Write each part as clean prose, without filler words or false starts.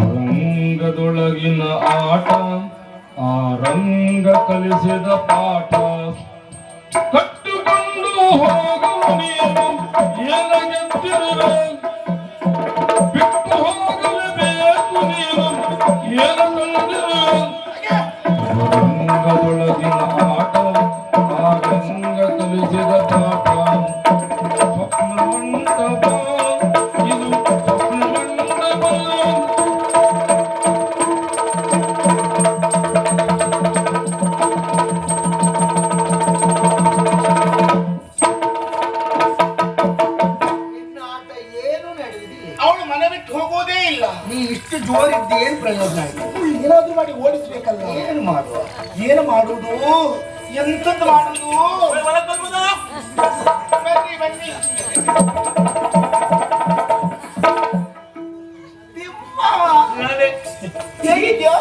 ರಂಗದೊಳಗಿನ ಆಟ ಆ ರಂಗ ಕಲಿಸಿದ ಪಾಠ ಕಟ್ಟುಕೊಂಡು ಹೋಗುವ ನೀನು ಏನಗೆತ್ತಿರುವೆ ಬಿಟ್ಟು ಹೋಗಲೇಬೇಕು ನೀನು ಏನು ಕಂಡಿರುವೆ ರಂಗದೊಳಗಿನ ಆಟ ಆ ರಂಗ ಕಲಿಸಿದ ಪಾಠ ಸ್ವಪ್ನ ಮಂಟಪ ಇದು ಸ್ವಪ್ನ ಮಂಟಪ ನೀ ಇಷ್ಟು ಜೋರಿದ್ದು ಏನ್ ಪ್ರಯೋಜನ ಆಯ್ತು? ಏನಾದ್ರೂ ಮಾಡಿ ಓಡಿಸ್ಬೇಕಲ್ಲ. ಏನು ಮಾಡುವುದು ಎಂತದ್ದು ಮಾಡುದು? ಬನ್ನಿ ಬನ್ನಿ. ಹೇಗಿದ್ಯೋ?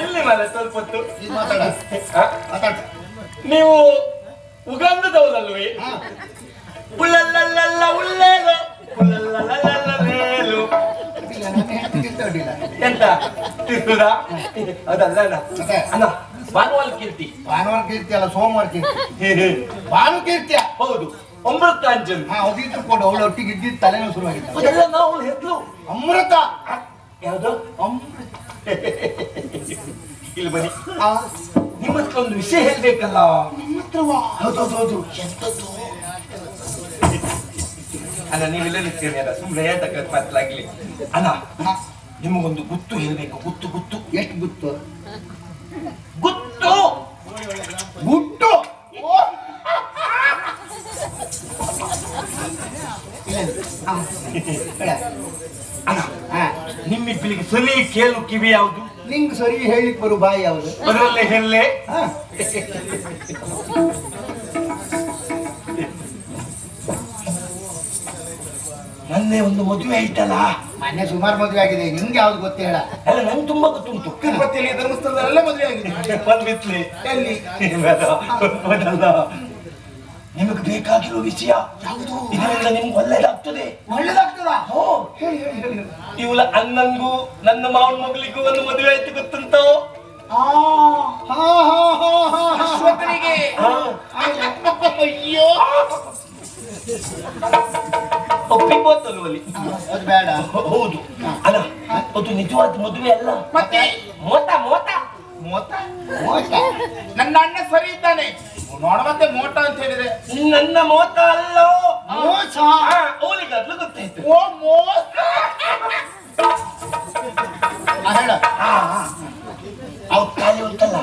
ಇಲ್ಲಿ ಮೇಲೆ ಸ್ವಲ್ಪ ಹೊತ್ತು ಮಾತಾಡ. ನೀವು ಉಗಂಧದವರಲ್ವೇ? ಉಳ್ಳಲ್ಲ ಉಳ್ಳೇಲು ಉಳ್ಳಲ್ಲೇಲು ಎಂತ ತಿರುಗುದ ಅದಲ್ಲ ಅಣ್ಣ ಭಾನುವಾರ ಕೀರ್ತಿ. ಭಾನುವಾರ ಕೀರ್ತಿ ಅಲ್ಲ, ಸೋಮವಾರ ಕೀರ್ತಿ. ಭಾನು ಕೀರ್ತಿಯ ಹೌದು. ಅಮೃತ ಅಂಜನ್ ಅದಿದ್ರು ಕೊಡು. ಅವಳು ಒಟ್ಟಿಗೆ ಇದ್ದಿದ್ದು ತಲೆನೋವು ಶುರುವಾಗಿತ್ತು. ಅದೆಲ್ಲ ನಾವು ಹೆಸರು ಅಮೃತ. ಯಾವುದು? ಇಲ್ಲಿ ಬನ್ನಿ. ನಿಮ್ಮ ಹತ್ರ ಒಂದು ವಿಷಯ ಹೇಳ್ಬೇಕಲ್ಲ. ನಿಮ್ಮ ಹತ್ರವಾ? ಹೌದು. ಎಂತದ್ದು? ಅಣ್ಣ ನೀವೆಲ್ಲ ನಿಂತೀರಿ ಅಲ್ಲ, ಸುಮ್ಮನೆ ಹೇಳ್ತಕ್ಕ ಮಾತಲಾಗ್ಲಿ. ಅಣ್ಣ ನಿಮಗೊಂದು ಗುತ್ತು ಹೇಳ್ಬೇಕು. ಗುತ್ತು ಎಷ್ಟು ಗುತ್ತು? ಗುಟ್ಟು ಗುಟ್ಟು. ಅಣ್ಣ ನಿಮ್ಮಿಬ್ಬರಿಗೆ ಸರಿ ಕೇಳು ಕಿವಿ ಯಾವುದು? ನಿಂಗೆ ಸರಿ ಹೇಳಿಕ್ ಬರು ಬಾಯಿ ಯಾವುದು? ಅದರಲ್ಲೇ ಹೆಲ್ಲೆ. ಮೊನ್ನೆ ಒಂದು ಮದುವೆ ಆಯ್ತಲ್ಲ. ಮೊನ್ನೆ ಸುಮಾರು ಮದುವೆ ಆಗಿದೆ. ನಿಮ್ಗೆ ಯಾವ್ದು ಗೊತ್ತೇ ಹೇಳ? ಅಲ್ಲ ನಂಗೆ ತುಂಬಾ ಗೊತ್ತುಂಟು. ತಿರುಪತಿಯಲ್ಲಿ ಧರ್ಮಸ್ಥಳದಲ್ಲ ಮದುವೆ ಆಗಿದೆ. ಬಂದ್ಬಿಟ್ಲಿ ಎಲ್ಲಿ? ನಿಮಗೆ ಬೇಕಾಗಿರೋ ವಿಷಯ ಯಾವುದು? ಇದರಿಂದ ನಿಮ್ಗೆ ಒಳ್ಳೇದಾಗ್ತದೆ. ಒಳ್ಳೇದಾಗ್ತದ? ಹೋ ಹೇಳಿ. ಇವಳ ಅಣ್ಣಂಗೂ ನನ್ನ ಮಾವನ ಮಗಳಿಗೂ ಒಂದು ಮದುವೆ ಆಯ್ತು ಗೊತ್ತುಂಟು. ಅಶ್ವತ್ಥನಿಗೆ. ಅಯ್ಯೋ ಒಪ್ಪಿಬೋತಲ್ವಲ್ಲಿ ಅದು ಬೇಡ. ಹೌದು ಅಲ್ಲ, ಅದು ನಿಜವಾದ ಮದುವೆ ಅಲ್ಲ. ಮತ್ತೆ ಮೋತ ಮೋತ ಮೋತ ಮೋತ. ನನ್ನ ಅಣ್ಣ ಸರಿ ಇದ್ದಾನೆ ನೋಡ. ಮತ್ತೆ ಮೋಟ ಅಂತ ಹೇಳಿದ್ರೆ ನನ್ನ ಮೋತ ಅಲ್ಲೋ, ಮೋಸ. ಅವಳಿಗಾದ್ರೂ ಗೊತ್ತಾಯ್ತು. ಓ ಮೋಸ. ಹೇಳ. ಅವ್ರ ಖಾಲಿ ಉಂಟಲ್ಲ.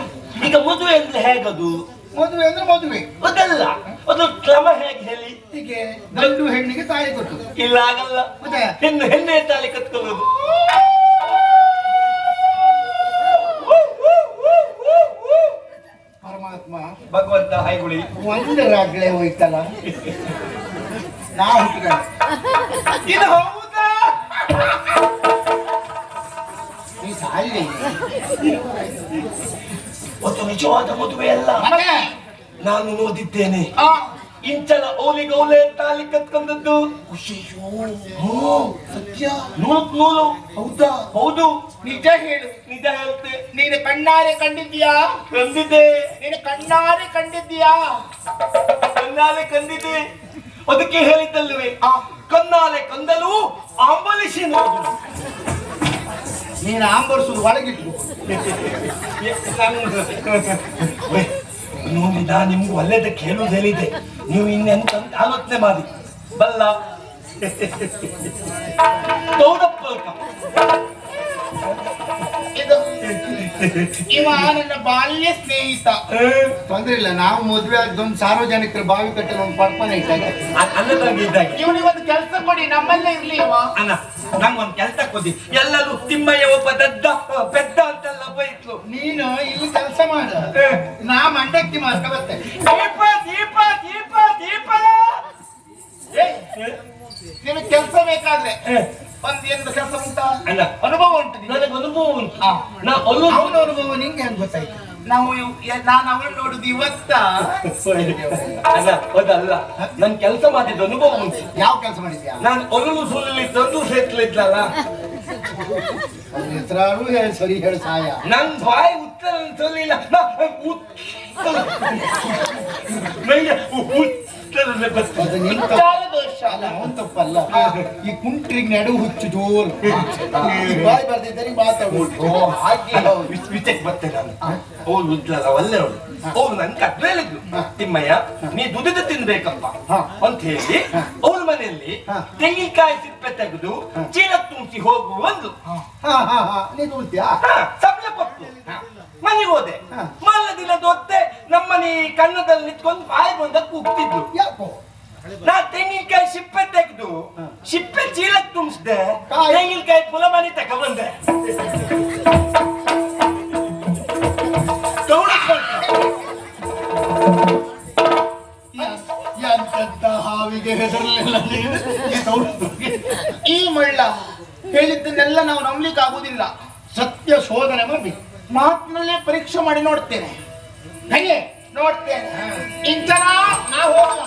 ಈಗ ಮದುವೆ ಅಂದ್ರೆ ಹೇಗದು? ಮದುವೆ ಅಂದ್ರೆ ಮದುವೆ ಅದಲ್ಲ, ಅದು ಕ್ರಮ ಹೇಗೆ ಹೇಳಿ? ಹೀಗೆ ಗಂಡು ಹೆಣ್ಣಿಗೆ ತಾಳಿ ಕೊಟ್ಟು. ಇಲ್ಲ ಆಗಲ್ಲ. ಮತ್ತೆ ಹೆಣ್ಣೆ ತಾಳಿ ಕತ್ಕೊಳ್ಳೋದು. ಪರಮಾತ್ಮ ಭಗವಂತ ಹಾಯ್ಗುಳಿ ಒಂದರಾಗ್ಲೇ ಹೋಯ್ತಲ್ಲ. ನಾ ಹುಟ್ಟಿದ ಇದು ಹೌದಾ? ಈ ಸಾಲಿ ಒಂದು ನಿಜವಾದ ಮದುವೆ ಅಲ್ಲ. ನಾನು ಓದಿದ್ದೇನೆ. ಇಂಚಲ ಓಲಿಗೌಲೆ ತಾಲಿ ಕತ್ಕೊಂಡದ್ದು. ಸತ್ಯ? ನೂಲು. ಹೌದಾ? ಹೌದು. ನಿಜ ಹೇಳು. ನಿಜ ಹೇಳ್ತೆ. ನೀನು ಕಣ್ಣಾರೆ ಕಂಡಿದ್ದೀಯಾ? ಕಂದಿದ್ದೆ. ನೀನು ಕಣ್ಣಾರೆ ಕಂಡಿದ್ದೀಯಾ? ಕಣ್ಣಾಲೆ ಕಂದಿದ್ದೆ. ಅದಕ್ಕೆ ಹೇಳಿದ್ದಲ್ವೇ, ಕಣ್ಣಾಲೆ ಕಂದಲು ಆಂಬಲಿಸಿ ನೋಡು. ನೀನು ಆಂಬರಿಸುದು ಒಳಗಿಟ್ಟು. ನೋಡಿದ ನಿಮ್ಗೆ ಒಳ್ಳೆದಕ್ಕೆ ಹೇಳುವುದು ಹೇಳಿದೆ. ನೀವು ಇನ್ನೆಂತ ಆಲೋಚನೆ ಮಾಡಿ ಬಲ್ಲ. ಇವ ನನ್ನ ಬಾಲ್ಯ ಸ್ನೇಹಿತ. ತೊಂದ್ರೆ ಇಲ್ಲ. ನಾವು ಮದುವೆ ಆದೊಂದು ಸಾರ್ವಜನಿಕರ ಬಾವಿ ಕಟ್ಟಲು ಒಂದು ಪಡ್ಪನೆ ಇದ್ದಾಗ ಇವನಿಗೆ ಒಂದು ಕೆಲಸ ಕೊಡಿ. ನಮ್ಮಲ್ಲೇ ಇರ್ಲಿ ಇವ. ಅಣ್ಣ ನಂಗೊಂದು ಕೆಲಸ ಕೊಡಿ. ಎಲ್ಲರೂ ತಿಮ್ಮಯ್ಯ ಒಬ್ಬ ದಡ್ಡ ಪೆದ್ದ ಅಂತೆಲ್ಲ ಬೈತ್ಲು. ನೀನು ಇಲ್ಲಿ ಕೆಲಸ ಮಾಡ. ನಾ ಮಂಡಕ್ಕಿ ಮಾರ್ಕ ಬರ್ತೇನೆ. ನಿಮಗೆ ಕೆಲಸ ಬೇಕಾದ್ರೆ ಒಂದು ಕೆಲಸ ಉಂಟಾ? ಅಲ್ಲ, ಅನುಭವ ಉಂಟು. ನನಗೆ ಅನುಭವ ಉಂಟು. ಅವನ ಅನುಭವ ನಿಂಗೆ ಹೆಂಗ್ ಗೊತ್ತಾಯ್ತು? ನಾನು ಅವಳು ನೋಡುದು ಇವತ್ತ. ಅಲ್ಲ ಅದಲ್ಲ, ನನ್ ಕೆಲಸ ಮಾಡಿದ ಅನುಭವ ಉಂಟು. ಯಾವ ಕೆಲಸ ಮಾಡಿದ್ಯಾ? ನಾನು ಒಲವು ಸುಳ್ಳಿ ತಂದು ಸೇತ್ಲಿದ್ಲಲ್ಲ, ಹೆಸರಾರು ಹೇಳಿ ಸರಿ ಹೇಳಿ ಸಾಯ. ನನ್ ಬಾಯಿ ಉತ್ತರ ಅನ್ಸಲಿಲ್ಲ. ನಂಗೆ ಉತ್ತರನೇ ಬರ್ತದೆ. ಅದು ನಿನ್ ದೋಷ ಅಲ್ಲ, ಅವನ್ ತಪ್ಪಲ್ಲ. ಈ ಕುಂಟ್ರಿಗೆ ನಡು ಹುಚ್ಚು ಜೋರು, ಈ ಬಾಯಿ ಬರ್ದಿದ್ದರೆ ಮಾತಾಡ್ಬೋದು. ಹಾಗೆ ವಿಚಕ್ ಬರ್ತೇನೆ ನಾನು. ಅವಳು ಉದ್ಲಲ್ಲ ಒಳ್ಳೆಯವಳು. ಅವ್ರು ನನ್ ಕಟ್ ಹೇಳಿದ್ಲು, ತಿಮ್ಮಯ್ಯ ನೀ ದುಡಿದು ತಿನ್ಬೇಕಪ್ಪ ಅಂತ ಹೇಳಿ ಅವ್ರ ಮನೆಯಲ್ಲಿ ತೆಂಗಿನಕಾಯಿ ಸಿಪ್ಪೆ ತೆಗೆದು ಚೀಲ ತುಂಬಿಸಿ ಹೋಗು ಅಂದ್ಲು. ನೀನು ಉಳ್ತೀಯಾ? ಸಂಬಳ ಕೊಟ್ಟು ಮನೆಗೆ ಹೋದೆ. ಮಲ್ಲ ದಿನ ದೊತ್ತೆ ನಮ್ಮನೆ ಕನ್ನದಲ್ಲಿ ನಿಂತ್ಕೊಂಡು ಬಾಯಿ ಬಂದ ಕೂಗ್ತಿದ್ಲು. ಯಾಕೋ? ನಾ ತೆಂಗಿನಕಾಯಿ ಸಿಪ್ಪೆ ತೆಗೆದು ಸಿಪ್ಪೆ ಚೀಲಕ್ಕೆ ತುಂಬಿಸ್ದೆ, ತೆಂಗಿನಕಾಯಿ ಪುಲ ಮನೆ ತಗೊಂಡ್ಬಂದೆ. ಎಂತ ಹಾವಿಗೆ ಹೆಸರಲಿಲ್ಲ ಈ ಮಳ್ಳ ಹೇಳಿದ್ದನ್ನೆಲ್ಲ ನಾವು ನಂಬಲಿಕ್ಕೆ ಆಗುದಿಲ್ಲ. ಸತ್ಯ ಶೋಧನೆ ಮಾಡಿ ಮಾತಿನಲ್ಲೇ ಪರೀಕ್ಷೆ ಮಾಡಿ ನೋಡ್ತೇನೆ. ಹಾಗೆ ನೋಡ್ತೇನೆ. ಇಂಚನ ನಾ ಹೋಗಲ್ಲ.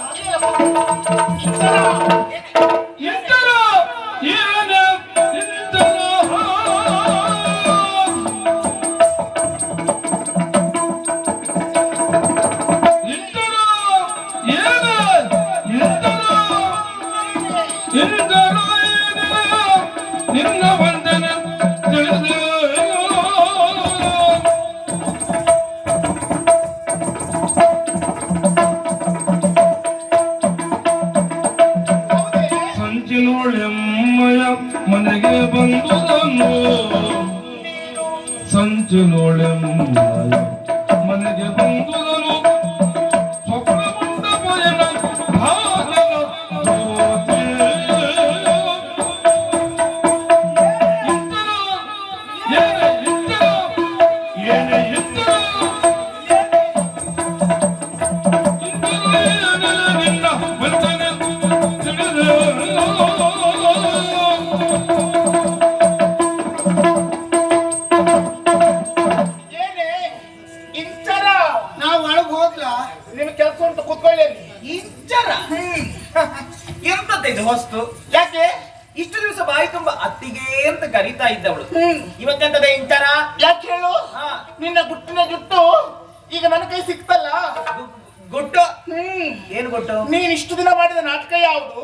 ನಿನ್ನ ವಂದನೆ ತಿಳಿದು ಸಂಚಿನೋಳೆಮ್ಮಯ ಮನೆಗೆ ಬಂದುದನ್ನು, ಸಂಚಿನೋಳೆಮ್ಮಯ ಮನೆಗೆ ಬಂದುದನು ಸ್ವಪ್ನ ಮಂಟಪಯನ ಭಾಗ್ಯದ ಜ್ಯೋತಿ. ಹೊಸ್ತು ಯಾಕೆ ಇಷ್ಟು ದಿವಸ ಬಾಯಿ ತುಂಬಾ ಅತ್ತಿಗೆ ಅಂತ ಕರೀತಾ ಇದ್ದವಳು ಇವತ್ತೆಂತದ ಇಂತರ ಯಾಕೆ ಹೇಳು? ನಿನ್ನ ಗುಟ್ಟಿನ ಜುಟ್ಟು ಈಗ ನನ್ನ ಕೈ ಸಿಕ್ತಲ್ಲ. ಗುಟ್ಟು ಏನು ಗುಟ್ಟು? ನೀನ್ ಇಷ್ಟು ದಿನ ಮಾಡಿದ ನಾಟಕ ಯಾವುದು?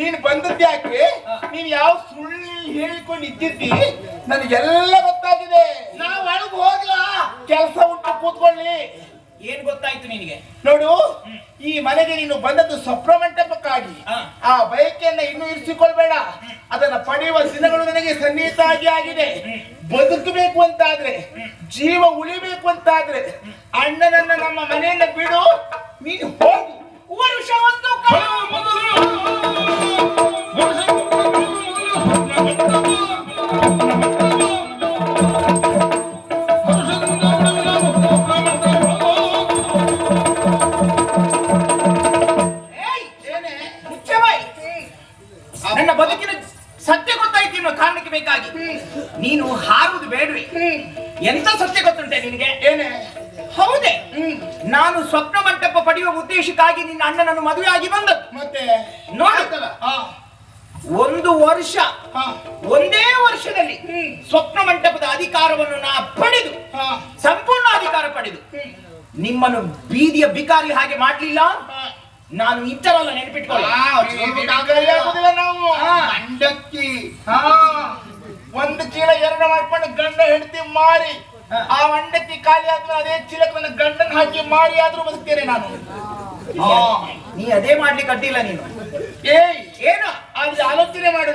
ನೀನ್ ಬಂದದ್ದು ಯಾಕೆ? ನೀನ್ ಯಾವ ಸುಳ್ಳು ಹೇಳಿಕೊಂಡು ಇದ್ದಿದ್ದಿ ನನಗೆಲ್ಲ ಗೊತ್ತಾಗಿದೆ. ನಾವು ಒಳಗೆ ಹೋಗ್ಲಾ? ಕೆಲಸ ಉಂಟು, ಕೂತ್ಕೊಳ್ಳಿ. ಏನ್ ಗೊತ್ತಾಯ್ತು ನಿನಗೆ? ನೋಡು, ಈ ಮನೆಗೆ ನೀನು ಬಂದದ್ದು ಸ್ವಪ್ನ ಮಂಟಪಕ್ಕಾಗಿ. ಆ ಬಯಕೆಯನ್ನ ಇನ್ನೂ ಇರಿಸಿಕೊಳ್ಬೇಡ. ಅದನ್ನ ಪಡೆಯುವ ದಿನಗಳು ನನಗೆ ಸನ್ನಿಹಿತ ಆಗಿದೆ. ಬದುಕಬೇಕು ಅಂತಾದ್ರೆ, ಜೀವ ಉಳಿಬೇಕು ಅಂತಾದ್ರೆ ಅಣ್ಣನನ್ನ ನಮ್ಮ ಮನೆಯಿಂದ ಬಿಡು, ನೀನು ಹೋಗು. ವರ್ಷ ಒಂದು ನನ್ನ ಬದುಕಿನ ಸತ್ಯ ಗೊತ್ತಾಯ್ತು ಅನ್ನೋ ಕಾರಣಕ್ಕೆ ಬೇಕಾಗಿ ನೀನು ಹಾರುವುದು ಬೇಡವೆ? ಎಂತ ಸತ್ಯ ಗೊತ್ತುಂಟೆ ನಿನಗೆ? ಏನೇ? ಹೌದೇ, ನಾನು ಸ್ವಪ್ನ ಮಂಟಪ ಪಡೆಯುವ ಉದ್ದೇಶಕ್ಕಾಗಿ ನಿನ್ನ ಅಣ್ಣನನ್ನು ಮದುವೆ ಆಗಿ ಬಂದದ್ದು. ಮತ್ತೆ ನೋಡುತ್ತಲ್ಲ, ಒಂದು ವರ್ಷ, ಒಂದೇ ವರ್ಷದಲ್ಲಿ ಸ್ವಪ್ನ ಮಂಟಪದ ಅಧಿಕಾರವನ್ನು ನಾ ಪಡೆದು, ಸಂಪೂರ್ಣ ಅಧಿಕಾರ ಪಡೆದು ನಿಮ್ಮನ್ನು ಬೀದಿಯ ಬಿಕಾರಿ ಹಾಗೆ ಮಾಡ್ಲಿಲ್ಲ. ನಾನು ಇಂಥವಲ್ಲ, ನೆನಪಿಟ್ಕೊಳ್ಳಿ. ನಾವು ಗಂಡಕ್ಕಿ ಒಂದು ಚೀಲ ಎರಡು ಮಾಡ್ಕೊಂಡು ಗಂಡ ಹೆಂಡತಿ ಮಾರಿ, ಆ ಮಂಡಕ್ಕಿ ಖಾಲಿ ಆದ್ರೂ ಅದೇ ಚೀಲಕ್ಕೆ ನನ್ನ ಗಂಡನ ಹಾಕಿ ಮಾರಿ ಆದ್ರೂ ಬದುಕ್ತೇನೆ ನಾನು. ನೀ ಅದೇ ಮಾಡ್ಲಿಕ್ಕೆ ಅಡ್ಡಿಲ್ಲ. ನೀನು ಏನು ಅಲ್ಲಿ ಆಲೋಚನೆ ಮಾಡು.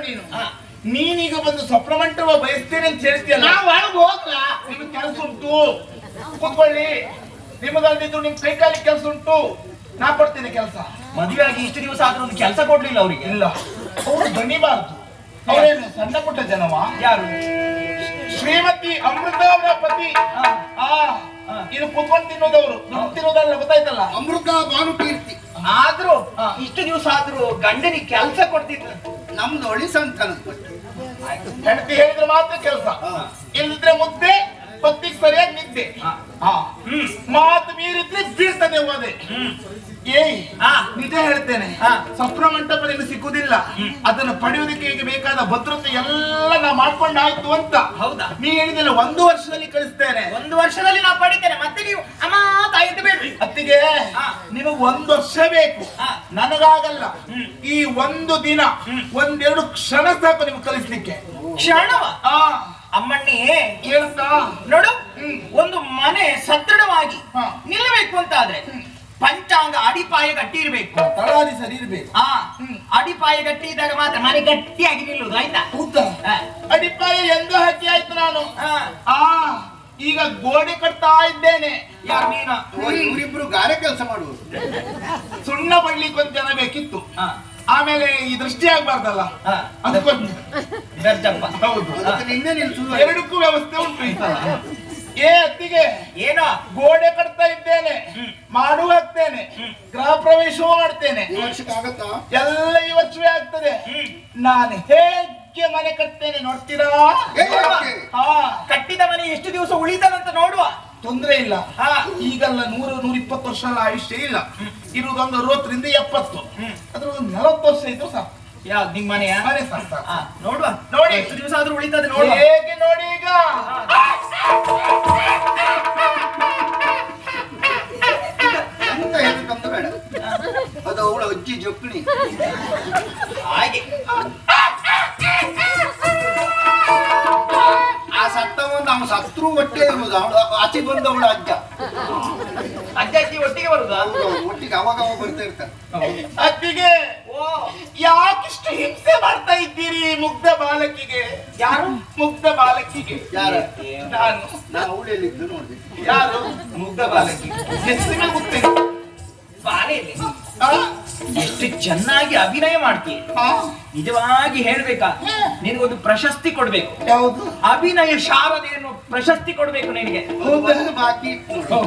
ನೀನೀಗ ಬಂದು ಸ್ವಪ್ನ ಮಂಟಪ ಬಯಸ್ತೇನೆ ಅಂತ ಹೇಳ್ತೀಯಲ್ಲ, ನಾವು ಒಳಗೆ ಹೋಗ್ಲಾ? ನಿಮ್ಗೆ ಕೆಲಸ ಉಂಟು, ಕೂತ್ಕೊಳ್ಳಿ. ನಿಮಗಲ್ದಿದ್ರು ನಿಮ್ ಕೈ ಕಾಲಿಗೆ ಕೆಲಸ ಉಂಟು, ನಾ ಕೊಡ್ತೇನೆ ಕೆಲಸ. ಮದುವೆ ಆಗಿ ಇಷ್ಟು ದಿವಸ ಆದ್ರೂ ಒಂದು ಕೆಲಸ ಕೊಡ್ಲಿಲ್ಲ ಅವರಿಗೆ. ಇಲ್ಲ, ಅವ್ರು ದಣಿಬಾರ್ದು. ಅವರೇನು ಸಣ್ಣ ಪುಟ್ಟ ಜನವ? ಯಾರು? ಶ್ರೀಮತಿ ಅಮೃತ ಅವರ ಪತಿ. ಇದು ಕುತ್ಕೊಂಡು ತಿನ್ನೋದವ್ರು, ತಿನ್ನೋದಲ್ಲ, ಗೊತ್ತಾಯ್ತಲ್ಲ? ಅಮೃತ ಭಾನುಕೀರ್ತಿ. ಆದ್ರೂ ಇಷ್ಟು ದಿವಸ ಆದ್ರೂ ಗಂಡನಿಗೆ ಕೆಲಸ ಕೊಡ್ತಿದ್ರು. ನಮ್ದು ಒಳಿ ಸಂತಾನ ಹೆಂಡತಿ ಹೇಳಿದ್ರೆ ಮಾತ್ರ ಕೆಲಸ, ಇಲ್ಲದಿದ್ರೆ ಮುದ್ದೆ ಹೊತ್ತಿಗೆ ಸರಿಯಾಗಿ ನಿದ್ದೆ. ಹಾ ಮಾತು ಮೀರಿದ್ರೆ ಬೀಳ್ತದೆ ಹೋದೆ ಏಯ್ ನಿಜ ಹೇಳ್ತೇನೆ ಸ್ವಪ್ನ ಮಂಟಪದಲ್ಲಿ ಸಿಕ್ಕುದಿಲ್ಲ ಅದನ್ನು ಪಡೆಯುವುದಕ್ಕೆ ಈಗ ಬೇಕಾದ ಭದ್ರತೆ ಎಲ್ಲ ನಾ ಮಾಡ್ಕೊಂಡಾಯ್ತು ಅಂತ. ಹೌದಾ? ನೀ ಹೇಳಿದಲ್ಲ 1 ವರ್ಷದಲ್ಲಿ ಕಳಿಸ್ತೇನೆ. 1 ವರ್ಷದಲ್ಲಿ ನಾವು ಪಡಿತೇನೆ. ಮತ್ತೆ ನೀವು ಅಮ್ಮ ತಾಯಿದ್ದು ಬೇಡ್ರಿ. ಅತ್ತಿಗೆ ನಿಮಗ್ 1 ವರ್ಷ ಬೇಕು, ನನಗಾಗಲ್ಲ. ಈ 1 ದಿನ 1-2 ಕ್ಷಣ ಸಾಕು ನಿಮ್ಗೆ ಕಲಿಸ್ಲಿಕ್ಕೆ. ಕ್ಷಣವ ಅಮ್ಮಣ್ಣಿ ಹೇಳ್ತಾ ನೋಡು, ಒಂದು ಮನೆ ಸದೃಢವಾಗಿ ನಿಲ್ಲಬೇಕು ಅಂತ ಆದ್ರೆ ಪಂಚಾಂಗ ಅಡಿಪಾಯ ಗಟ್ಟಿ ಇರ್ಬೇಕು. ತಳಾದಿ ಸರಿ ಇರ್ಬೇಕು. ಅಡಿಪಾಯ ಗಟ್ಟಿ ಇದ್ದಾಗ ಮಾತ್ರ ಮನೆ ಗಟ್ಟಿಯಾಗಿ ನಿಲ್ಲುದು. ಆಯ್ತಾ? ಅಡಿಪಾಯ ಎಂದು ಹಾಕಿ ಆಯ್ತು ನಾನು. ಈಗ ಗೋಡೆ ಕಟ್ತಾ ಇದ್ದೇನೆ. ಯಾರು ನೀನು? ಇವರಿಬ್ರು ಗಾರೆ ಕೆಲಸ ಮಾಡುವುದು. ಸುಣ್ಣ ಬಳ್ಳಿಗೆ 1 ಜನ ಬೇಕಿತ್ತು. ಆಮೇಲೆ ಈ ದೃಷ್ಟಿ ಆಗ್ಬಾರ್ದಲ್ಲ, ಅದಕ್ಕೊಂದು ಹೌದು. ಅದಕ್ಕೆ ನಿನ್ನೆ ನಿಲ್ಸುದು. 2ಕ್ಕೂ ವ್ಯವಸ್ಥೆ ಉಂಟು ಈ ಸಲ. ಏ ಅತ್ತಿಗೆ, ಏನೋ ಗೋಡೆ ಕಟ್ತಾ ಇದ್ದೇನೆ, ಮಾಡು ಹಾಕ್ತೇನೆ, ಗೃಹ ಪ್ರವೇಶವೂ ಮಾಡ್ತೇನೆ. ಆಗತ್ತಾ? ಎಲ್ಲ ಈ ವರ್ಷವೇ ಆಗ್ತದೆ. ನಾನು ಹೇಗೆ ಮನೆ ಕಟ್ತೇನೆ ನೋಡ್ತೀರಾ? ಕಟ್ಟಿದ ಮನೆ ಎಷ್ಟು ದಿವಸ ಉಳಿತದಂತ ನೋಡುವ. ತೊಂದ್ರೆ ಇಲ್ಲ. ಈಗಲ್ಲ 100-120 ವರ್ಷ ಆಯುಷ್ಯ ಇಲ್ಲ. ಇರುವುದೊಂದು 60ರಿಂದ 70. ಅದ್ರ ಒಂದು 40 ವರ್ಷ ಇದ್ರು ಸಾಕು. ಯಾವ್ದು ನಿಮ್ ಮನೆಯ? ಮನೆ ಸಾಕು. ನೋಡುವ, ನೋಡಿ ಎಷ್ಟು ದಿವಸ ಆದ್ರೂ ಉಳಿತದೆ ನೋಡುವ. ಹೇಗೆ ನೋಡಿ ಈಗ. ಎಂತ ಹೇಳ್ಬೇಕಂತ ಬೇಡ, ಅದು ಅವಳ ಅಜ್ಜಿ ಜೊಕ್ಣಿ. ಹಾಗೆ ಆ ಸತ್ತವನ್ನ ಅವನು ಸತ್ರು ಒಟ್ಟೆ ಇರುವುದು. ಅವಳು ಆಚೆ ಬಂದ ಅವಳ ಅಜ್ಜ ಅಜ್ಜಿ ಒಟ್ಟಿಗೆ ಬರುದಾ? ಒಟ್ಟಿಗೆ ಅವಾಗ ಬರ್ತಾ ಇರ್ತಾರೆ. ಅತ್ತಿಗೆ, ಯಾಕಿಷ್ಟು ಹಿಂಸೆ ಮಾಡ್ತಾ ಇದ್ದೀರಿ ಮುಗ್ಧ ಬಾಲಕಿಗೆ? ಯಾರು? ಮುಗ್ಧ ಬಾಲಕಿಗೆ. ಯಾರ? ನಾನು ಅವಳೆಲ್ಲಿದ್ದು ನೋಡ್ದೆ. ಯಾರು? ಮುಗ್ಧ ಬಾಲಕಿ. ಹೆಸರು ಗೊತ್ತಿಲ್ಲ. ಬಾಲೆಯಲ್ಲಿ ಎಷ್ಟು ಚೆನ್ನಾಗಿ ಅಭಿನಯ ಮಾಡ್ತೀಯ. ನಿಜವಾಗಿ ಹೇಳ್ಬೇಕಾ, ನಿನಗೊಂದು ಪ್ರಶಸ್ತಿ ಕೊಡ್ಬೇಕು. ಯಾವುದು? ಅಭಿನಯ ಶಾರದೆಯನ್ನು ಪ್ರಶಸ್ತಿ ಕೊಡ್ಬೇಕು ನಿನಗೆ. ಹೌದನ್ನು ಬಾಕಿ ಇತ್ತು.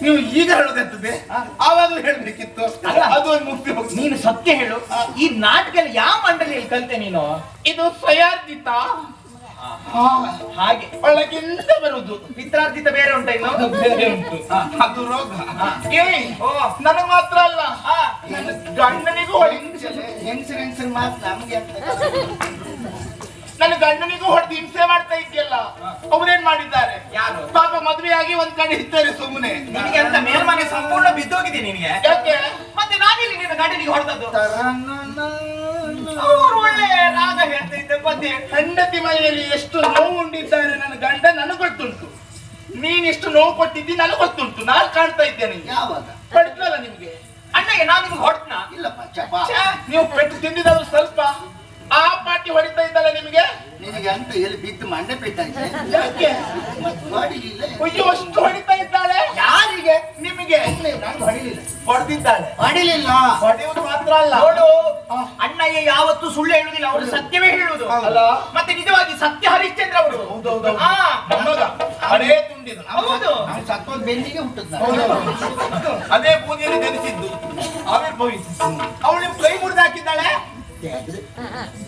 ನೀವು ಈಗ ಹೇಳೋದಂತದೆ, ಆವಾಗಲೂ ಹೇಳ್ಬೇಕಿತ್ತು. ಅದು ಒಂದು ಮುಕ್ತಿ ಹೋಗಿ. ನೀನು ಸತ್ಯ ಹೇಳು, ಈ ನಾಟಕ ಯಾವ ಮಂಡಳಿಯಲ್ಲಿ ಕಲಿತೆ ನೀನು? ಇದು ಸ್ವಯಾರ್ಜಿತ. ಹಾಗೆ ಒಳಗಿಂದ ಬರುವುದು. ಪಿತ್ರಾರ್ಜಿತ ಬೇರೆ ಉಂಟ ಇನ್ನು? ಬೇರೆ ಉಂಟು. ಅದು ರೋಗ. ನನಗೆ ಮಾತ್ರ ಅಲ್ಲ, ನನ್ನ ಗಂಡನಿಗೂ ಹೆಂಗಸರು ಮಾತ್ರ ನಮ್ಗೆ ನನ್ನ ಗಂಡನಿಗೂ ಹೊಡೆದು ಹಿಂಸೆ ಮಾಡ್ತಾ ಇದೆಯಲ್ಲ. ಅವ್ರೇನ್ ಮಾಡಿದ್ದಾರೆ? ಯಾರು? ಪಾಪ ಮದುವೆಯಾಗಿ ಒಂದ್ ಕಡೆ ಇದ್ದಾರೆ ಸುಮ್ಮನೆ. ನಿನಗೆ ಅಂತ ಮೇಲ್ಮನೆ ಸಂಪೂರ್ಣ ಬಿದ್ದೋಗಿದೆ ನಿನಗೆ. ಯಾಕೆ? ಮತ್ತೆ ನಾನಿಲ್ಲಿ ನಿನ್ನ ಗಂಡನಿಗೆ ಹೊಡೆದದ್ದು. ಅವ್ರು ಒಳ್ಳೆ ರಾಗ ಹೇಳ್ತಾ ಇದ್ದೆ. ಮತ್ತೆ ಹೆಂಡತಿ ಮನೆಯಲ್ಲಿ ಎಷ್ಟು ನೋವು ಉಂಡಿದ್ದಾರೆ ನನ್ನ ಗಂಡ ನನಗೆ ಗೊತ್ತುಂಟು. ನೀನ್ ಎಷ್ಟು ನೋವು ಕೊಟ್ಟಿದ್ದಿ ನನಗೆ ಗೊತ್ತುಂಟು. ನಾನು ಕಾಣ್ತಾ ಇದ್ದೇನೆ. ಯಾವಾಗ ಪಡ್ತಲ್ಲ ನಿಮ್ಗೆ? ಅಣ್ಣಗೆ ನಾನು ನಿಮ್ಗೆ ಹೊಡ್ತನ? ಇಲ್ಲಪ್ಪ ಚಪ. ನೀವು ಪೆಟ್ಟು ತಿಂದಿದ್ದಾದ್ರು ಸ್ವಲ್ಪ. ಆ ಪಾಟಿ ಹೊಡಿತಾ ಇದ್ದಲ್ಲ ನಿಮಗೆ. ನಿನಗೆ ಅಂತ ಎಲ್ಲಿ ಬಿದ್ದು ಮಂಡೆ ಪೆಟ್ಟಾಯ್ತು. ಯಾಕೆ? ಮಾಡಿಲ್ಲ. ಅಯ್ಯೋ, ಅಷ್ಟು ಹೊಡಿತಾ ಇದ್ದಾಳೆ. ಯಾರಿಗೆ? ನಿಮಗೆ. ನಾನು ಹೊಡಿಲಿಲ್ಲ. ಹೊಡೆದಿದ್ದಾಳೆ. ಹೊಡಿಲಿಲ್ಲ. ಹೊಡೆಯುವುದು ಮಾತ್ರ ಅಲ್ಲ. ನೋಡು, ಅಣ್ಣಯ್ಯ ಯಾವತ್ತೂ ಸುಳ್ಳು ಹೇಳುವುದಿಲ್ಲ, ಅವರು ಸತ್ಯವೇ ಹೇಳುವುದು. ಅಲ್ಲ? ಮತ್ತೆ ನಿಜವಾಗಿ ಸತ್ಯ ಹರಿಶ್ಚಂದ್ರ ಅವರು. ಮೊಮ್ಮಗ ಅದೇ ತುಂಡಿದ. ಹೌದು. ನಾನು ಸತ್ತೋದ್ ಬೆನ್ನಿಗೆ ಹುಟ್ಟದ್. ಅದೇ ಬೂದಿಯಲ್ಲಿ ನೆನೆಸಿದ್ದು ಆವಿರ್ಭವಿಸಿದ್ದು. ಅವಳು ನಿಮ್ ಕೈ ಮುರಿದು ಹಾಕಿದ್ದಾಳೆ.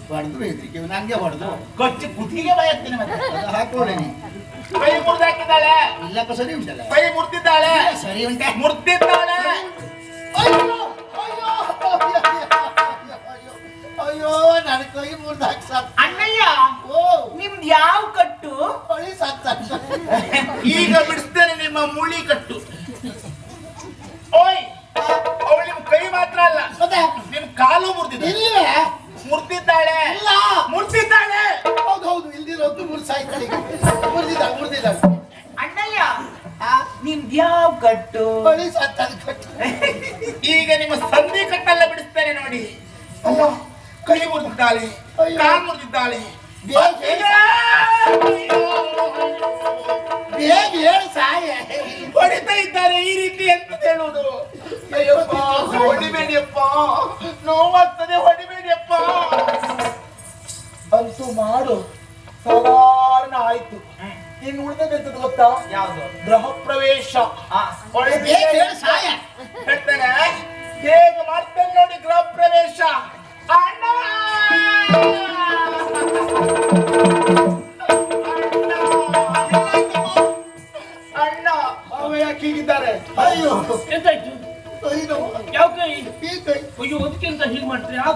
ಹೊಡೆದು ಹೆದ್ರಿಕೆ ನಂಗೆ ಹೊಡೆದು ಕೊಚ್ಚಿ ಕುತ್ತಿಗೆ ಬಯಸ್ತೀನಿ. ಮತ್ತೆ ಹಾಕೊಳ್ಳಿ ನೀ. ಕೈ ಮುರಿದು ಹಾಕಿದ್ದಾಳೆ. ಇಲ್ಲಪ್ಪ ಸರಿ ಉಂಟಲ್ಲ. ಕೈ ಮುರ್ದಿದ್ದಾಳೆ. ಸರಿ ಉಂಟೆ. ಮುರ್ದಿದ್ದಾಳೆ. ಅಯ್ಯೋ ನನ್ನ ಕೈ ಮುರಿದು ಹಾಕಿ ಸತ್. ಅಣ್ಣಯ್ಯ, ಓ ನಿಮ್ದು ಯಾವ ಕಟ್ಟು? ಹೊಳಿ ಸತ್ತ. ಈಗ ಬಿಡಿಸ್ತೇನೆ ನಿಮ್ಮ ಮುಳಿ ಕಟ್ಟು. ಓಯ್, ಅವಳು ನಿಮ್ ಕೈ ಮಾತ್ರ ಅಲ್ಲ, ಮತ್ತೆ ನಿಮ್ ಕಾಲು ಮುರಿದಿದ್ದಾಳೆ. ಇಲ್ಲವೇ? ಮುರ್ದಿದ್ದಾಳೆ. ಇಲ್ಲ, ಮುರ್ದಿದ್ದಾಳೆ. ಹೌದು ಹೌದು. ಇಲ್ದಿರೋದು ಮುರ್ಸಾಯ್ತಾಳೆ. ಮುರಿದಿದ್ದಾಳೆ. ಅಣ್ಣಯ್ಯ, ನಿಮ್ದು ಯಾವ ಕಟ್ಟು? ಹೊಳಿ ಸತ್ತ ಕಟ್ಟು. ಈಗ ನಿಮ್ಮ ಸಂಧಿ ಕಟ್ಟೆಲ್ಲ ಬಿಡಿಸ್ತೇನೆ ನೋಡಿ. ಅಲ್ಲ, ಕೈ ಮುರಿದಿದ್ದಾಳೆ, ಕಾಲು ಮುರಿದಿದ್ದಾಳೆ. ಬೇಗ ಹೇಳು ಸಾಯ. ಹೊಡಿತಾ ಇದ್ದಾರೆ ಈ ರೀತಿ ಅಂತ ಹೇಳುವುದು. ಅಯ್ಯಪ್ಪ, ಹೊಡಿಬೇಡಿಯಪ್ಪ, ನೋವಾಗ್ತದೆ, ಹೊಡಿಬೇಡಿಯಪ್ಪ. ಅಂತೂ ಮಾಡು, ಸಾಧಾರಣ ಆಯ್ತು. ಇನ್ನು ಉಳಿದದ್ದು ಗೊತ್ತಾ? ಯಾವುದು? ಗೃಹ ಪ್ರವೇಶ. ಬೇಗ ಹೇಳು ಸಾಯ. ಹೇಳ್ತೇನೆ, ಹೇಗೆ ಮಾಡ್ತೇನೆ ನೋಡಿ ಗೃಹ ಪ್ರವೇಶ. ಅಣ್ಣ,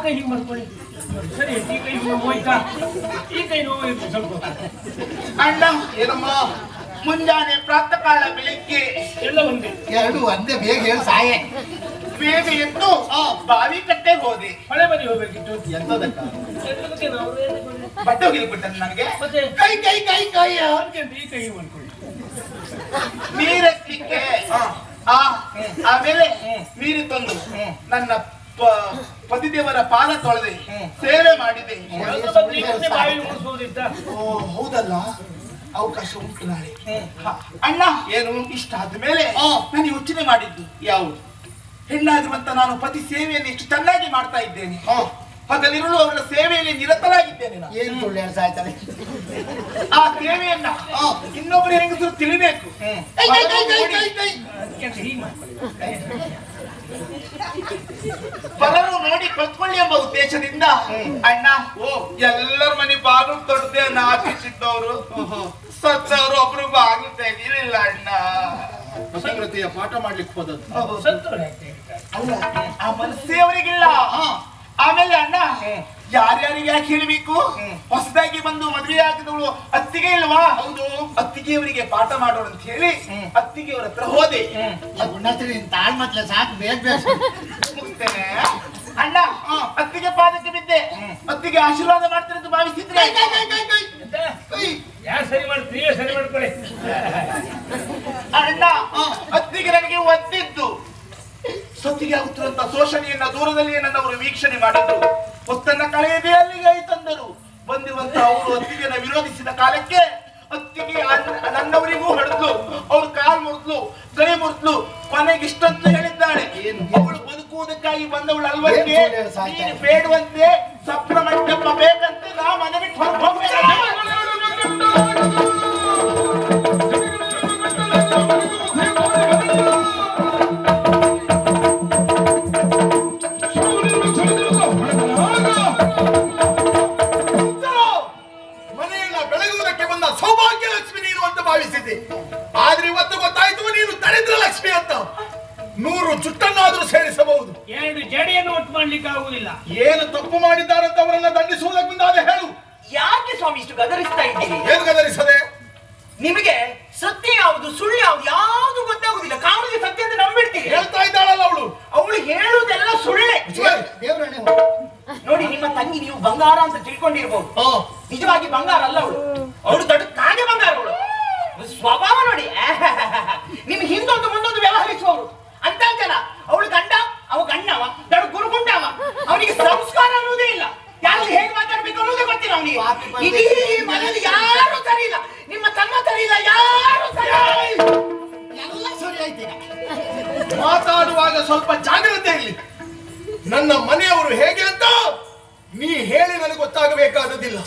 ಕೈ ಹೀಗೆ ಮಾಡ್ಕೊಳ್ಳಿ. ಸರಿ, ಈ ಕೈ ನೋವು ಹೋಯ್ತಾ? ಈ ಕೈ ನೋವು ಇರ್ಲಿ ಸ್ವಲ್ಪ. ಅಣ್ಣ ಏನಮ್ಮ ಮುಂಜಾನೆ ಪ್ರಾತಃ ಕಾಲ ಬೆಳಿಗ್ಗೆ ಎಲ್ಲ ಒಂದೇ. ಎರಡು ಒಂದೇ ಬೇಗ ಹೇಳಿ ಸಾಯೇ. ಬೇಗ ಎದ್ದು ಬಾವಿ ಕಟ್ಟೆಗೆ ಹೋದೆ. ಹಳೆ ಬದಿ ಹೋಗ್ಬೇಕಿತ್ತು. ಎಂತದಕ್ಕ ಎಂತದಕ್ಕೆ ನಾವು ಬಟ್ಟೆ ಹೋಗಿಲ್ಬಿಟ್ಟ ನನಗೆ. ಮತ್ತೆ ಕೈ ಕೈ ಕೈ ಕೈ ಅದ್ಕೆಂತ ಈ ಕೈ ಮಾಡ್ಕೊಳ್ಳಿ. ನೀರೆತ್ತಲಿಕ್ಕೆ ಆಮೇಲೆ ನೀರು ತಂದು ನನ್ನ ಪತಿದೇವರ ಪಾದ ತೊಳೆದೆ, ಸೇವೆ ಮಾಡಿದೆ. ಅದ್ರ ಬದ್ಲು ಈ ಮುಂದೆ ಬಾವಿ ಮುಗಿಸ್ಬೋದಿತ್ತ? ಓ ಹೌದಲ್ಲ, ಅವಕಾಶ ಉಂಟು ನಾಳೆ. ಅಣ್ಣ ಏನು ಇಷ್ಟ ಆದ್ಮೇಲೆ ನಾನು ಯೋಚನೆ ಮಾಡಿದ್ದು ಯಾವುದು, ಹೆಣ್ಣಾಗಿರುವಂತ ನಾನು ಪತಿ ಸೇವೆಯನ್ನು ಎಷ್ಟು ಚೆನ್ನಾಗಿ ಮಾಡ್ತಾ ಇದ್ದೇನೆ. ಹಗಲಿರುಳು ಅವರ ಸೇವೆಯಲ್ಲಿ ನಿರತರಾಗಿದ್ದೇನೆ ನಾನು. ಏನ್ ಸುಳ್ಳು ಹೇಳಿ ಸಾಯ್ತಾರೆ. ಆ ಸೇವೆಯನ್ನ ಇನ್ನೊಬ್ಬರು ಹೆಂಗಸರು ತಿಳಿಬೇಕು. ಅದ್ಕೆಂತ ಹೀಗೆ ಮಾಡ್ಕೊಳ್ಳಿ. ಪರರು ನೋಡಿ ಕಲ್ತ್ಕೊಳ್ಳಿ ಎಂಬ ಉದ್ದೇಶದಿಂದ ಅಣ್ಣ ಎಲ್ಲರ ಮನೆ ಬಾಗಿಲು ತೊಡದೆ ನಾಚಿಸಿದ್ದವರು ಸತ್ತವರು ಒಬ್ರು ಬಾಗಿಲು ತೆಗೀಲಿಲ್ಲ ಅಣ್ಣ. ಪತಿವ್ರತೆಯ ಪಾಠ ಮಾಡ್ಲಿಕ್ಕೆ ಹೋದದ್ದು. ಸಂತೋಷ ಆಗ್ತದೆ. ಅಲ್ಲ, ಆ ಮನಸ್ಸೇ ಅವರಿಗಿಲ್ಲ. ಆಮೇಲೆ ಅಣ್ಣ ಯಾರ್ಯಾರಿಗೆ ಯಾಕೆ ಹೇಳಬೇಕು, ಹೊಸದಾಗಿ ಬಂದು ಮದುವೆ ಆಗಿದವಳು ಅತ್ತಿಗೆ ಇಲ್ವಾ? ಹೌದು, ಅತ್ತಿಗೆಯವರಿಗೆ ಪಾಠ ಮಾಡೋಣ ಅಂತ ಹೇಳಿ ಅತ್ತಿಗೆಯವರ ಹತ್ರ ಹೋದೆ. ತಾಳ್ಮತ್ಲೆ ಸಾಕು, ಬೇಗ ಬೇಗ ಮುಗಿಸ್ತೇನೆ ಅಣ್ಣ. ಅತ್ತಿಗೆ ಪಾದಕ್ಕೆ ಬಿದ್ದೆ, ಅತ್ತಿಗೆ ಆಶೀರ್ವಾದ ಮಾಡ್ತಾರೆ ಅಂತ ಭಾವಿಸಿದ್ರೆ ಯಾರು ಸರಿ ಮಾಡ್ತೀವಿ? ನೀವೇ ಸರಿ ಮಾಡ್ಕೊಳ್ಳಿ. ಅಣ್ಣ ಅತ್ತಿಗೆ ನನಗೆ ಒದ್ದಿದ್ದು ಸತ್ತಿಗೆ ಆಗುತ್ತಿರುವಂತ ಶೋಷಣೆಯನ್ನ ದೂರದಲ್ಲಿಯೇ ನನ್ನವರು ವೀಕ್ಷಣೆ ಮಾಡಿದ್ರು. ಹೊತ್ತನ್ನ ಕಳೆಯದೇ ಅಲ್ಲಿಗೆ ತಂದರು. ಬಂದಿರುವಂತ ಅವರು ಅತ್ತಿಗೆನ ವಿರೋಧಿಸಿದ ಕಾಲಕ್ಕೆ ಅತ್ತಿಗೆ ನನ್ನವರಿಗೂ ಹೊಡೆದ್ಲು, ಅವ್ರು ಕಾಲ್ ಮುರಿದ್ಲು, ಕೈ ಮುರಿದ್ಲು, ಕೊನೆಗೆ ಇಷ್ಟಂತ ಹೇಳಿದ್ದಾಳೆ. ಅವಳು ಬದುಕುವುದಕ್ಕಾಗಿ ಬಂದವಳು ಅಲ್ವಂತೆ, ನೀನು ಬೇಡುವಂತೆ ಸಪ್ರ ಮಂಟಪ ಬೇಕಂತೆ ನಾ ಮನೆ ಬಿಟ್ಟು ಹೊರಗೆ ಹೋಗ್ಬೇಕು. ಮನೆಯನ್ನ ಬೆಳಗುವುದಕ್ಕೆ ಬಂದ ಸೌಭಾಗ್ಯ ಲಕ್ಷ್ಮಿ ನೀನು ಅಂತ ಭಾವಿಸಿದ್ದೆ. ಆದ್ರೆ ಇವತ್ತು ಗೊತ್ತಾಯ್ತು ನೀನು ದರಿದ್ರ ಲಕ್ಷ್ಮಿ ಅಂತ. 100 ಜುಟ್ಟನ್ನಾದ್ರೂ ಸೇರಿಸಬಹುದು, ಎರಡು ಜಡೆಯನ್ನು ಒಟ್ಟು ಮಾಡ್ಲಿಕ್ಕೆ ಆಗುವುದಿಲ್ಲ. ಏನು ತಪ್ಪು ಮಾಡಿದ್ದಾರಂತ ಅವರನ್ನ ದಂಡಿಸುವುದಕ್ಕೆ ಮುಂದಾದ ಹೇಳು. ಯಾಕೆ ಸ್ವಾಮಿ ಇಷ್ಟು ಗದರಿಸ್ತಾ ಇದ್ದೀರಿ? ಏನು ಗದರಿಸದೆ? ನಿಮಗೆ ಸತ್ಯ ಯಾವುದು ಸುಳ್ಳು ಯಾವುದು ಯಾವುದು ಗೊತ್ತಾಗುದಿಲ್ಲ. ಕಾವಲಿಗೆ ಸತ್ಯ ಅಂತ ನಂಬಿಡ್ತೀರಿ. ಹೇಳ್ತಾ ಇದ್ದಾಳಲ್ಲ ಅವಳು. ಅವಳು ಹೇಳುವುದೆಲ್ಲ ಸುಳ್ಳೆ. ನೋಡಿ, ನಿಮ್ಮ ತಂಗಿ ನೀವು ಬಂಗಾರ ಅಂತ ತಿಳ್ಕೊಂಡಿರ್ಬಹುದು, ನಿಜವಾಗಿ ಬಂಗಾರ ಅಲ್ಲ ಅವಳು. ಅವಳು ದೊಡ್ಡ ಕಾಗೆ ಬಂಗಾರ. ಅವಳು ಸ್ವಭಾವ ನೋಡಿ, ನಿಮ್ ಹಿಂದೊಂದು ಮುಂದೊಂದು ವ್ಯವಹರಿಸುವವರು ಅಂತ ಜನ. ಅವಳು ಗಂಡ, ಅವ ಗಂಡವ, ದೊಡ್ಡ ಗುರುಗುಂಡವ. ಅವನಿಗೆ ಸಂಸ್ಕಾರ ಅನ್ನೋದೇ ಇಲ್ಲ. ಯಾರು ಹೇಗೆ ಮಾತಾಡ್ಬೇಕು ಅನ್ನೋದೇ ಗೊತ್ತಿಲ್ಲ ಅವನಿಗೆ. ಇಡೀ ಮನೆಯಲ್ಲಿ ಯಾರು ಸರಿ ಇಲ್ಲ, ನಿಮ್ಮ ತಮ್ಮ ಸರಿ ಇಲ್ಲ, ಯಾರು ಸರಿ ಎಲ್ಲ ಸರಿ ಆಯ್ತೀರ. ಮಾತಾಡುವಾಗ ಸ್ವಲ್ಪ ಜಾಗ್ರತೆ ಇರಲಿ. ನನ್ನ ಮನೆಯವರು ಹೇಗೆ ಅಂತ ನೀ ಹೇಳಿ ನನಗೆ ಗೊತ್ತಾಗಬೇಕಾದದಿಲ್ಲ.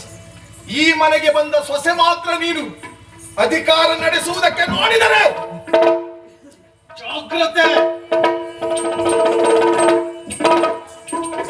ಈ ಮನೆಗೆ ಬಂದ ಸೊಸೆ ಮಾತ್ರ ನೀನು. ಅಧಿಕಾರ ನಡೆಸುವುದಕ್ಕೆ ನೋಡಿದರೆ ಜಾಗ್ರತೆ.